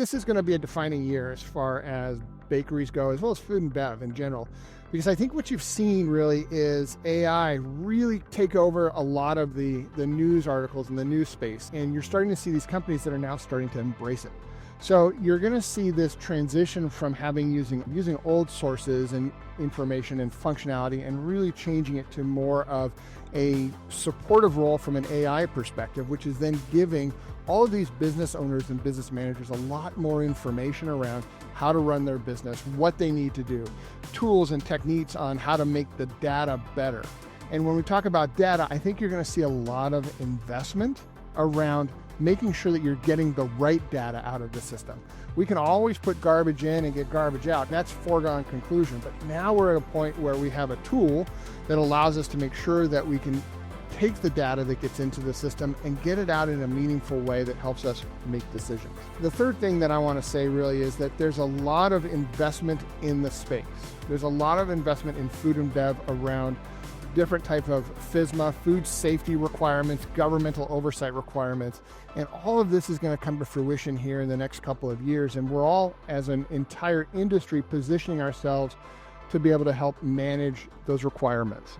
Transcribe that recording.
this is going to be a defining year as far as bakeries go, as well as food and bev in general, because I think what you've seen really is AI really take over a lot of the news articles in the news space, and you're starting to see these companies that are now starting to embrace it. So you're going to see this transition from using old sources and information and functionality and really changing it to more of a supportive role from an AI perspective, which is then giving all of these business owners and business managers a lot more information around how to run their business, what they need to do, tools and techniques on how to make the data better. And when we talk about data, I think you're going to see a lot of investment around making sure that you're getting the right data out of the system. We can always put garbage in and get garbage out. That's a foregone conclusion. But now we're at a point where we have a tool that allows us to make sure that we can take the data that gets into the system and get it out in a meaningful way that helps us make decisions. The third thing that I want to say really is that there's a lot of investment in the space. There's a lot of investment in food and bev around different type of FSMA, food safety requirements, governmental oversight requirements, and all of this is going to come to fruition here in the next couple of years. And we're all, as an entire industry, positioning ourselves to be able to help manage those requirements.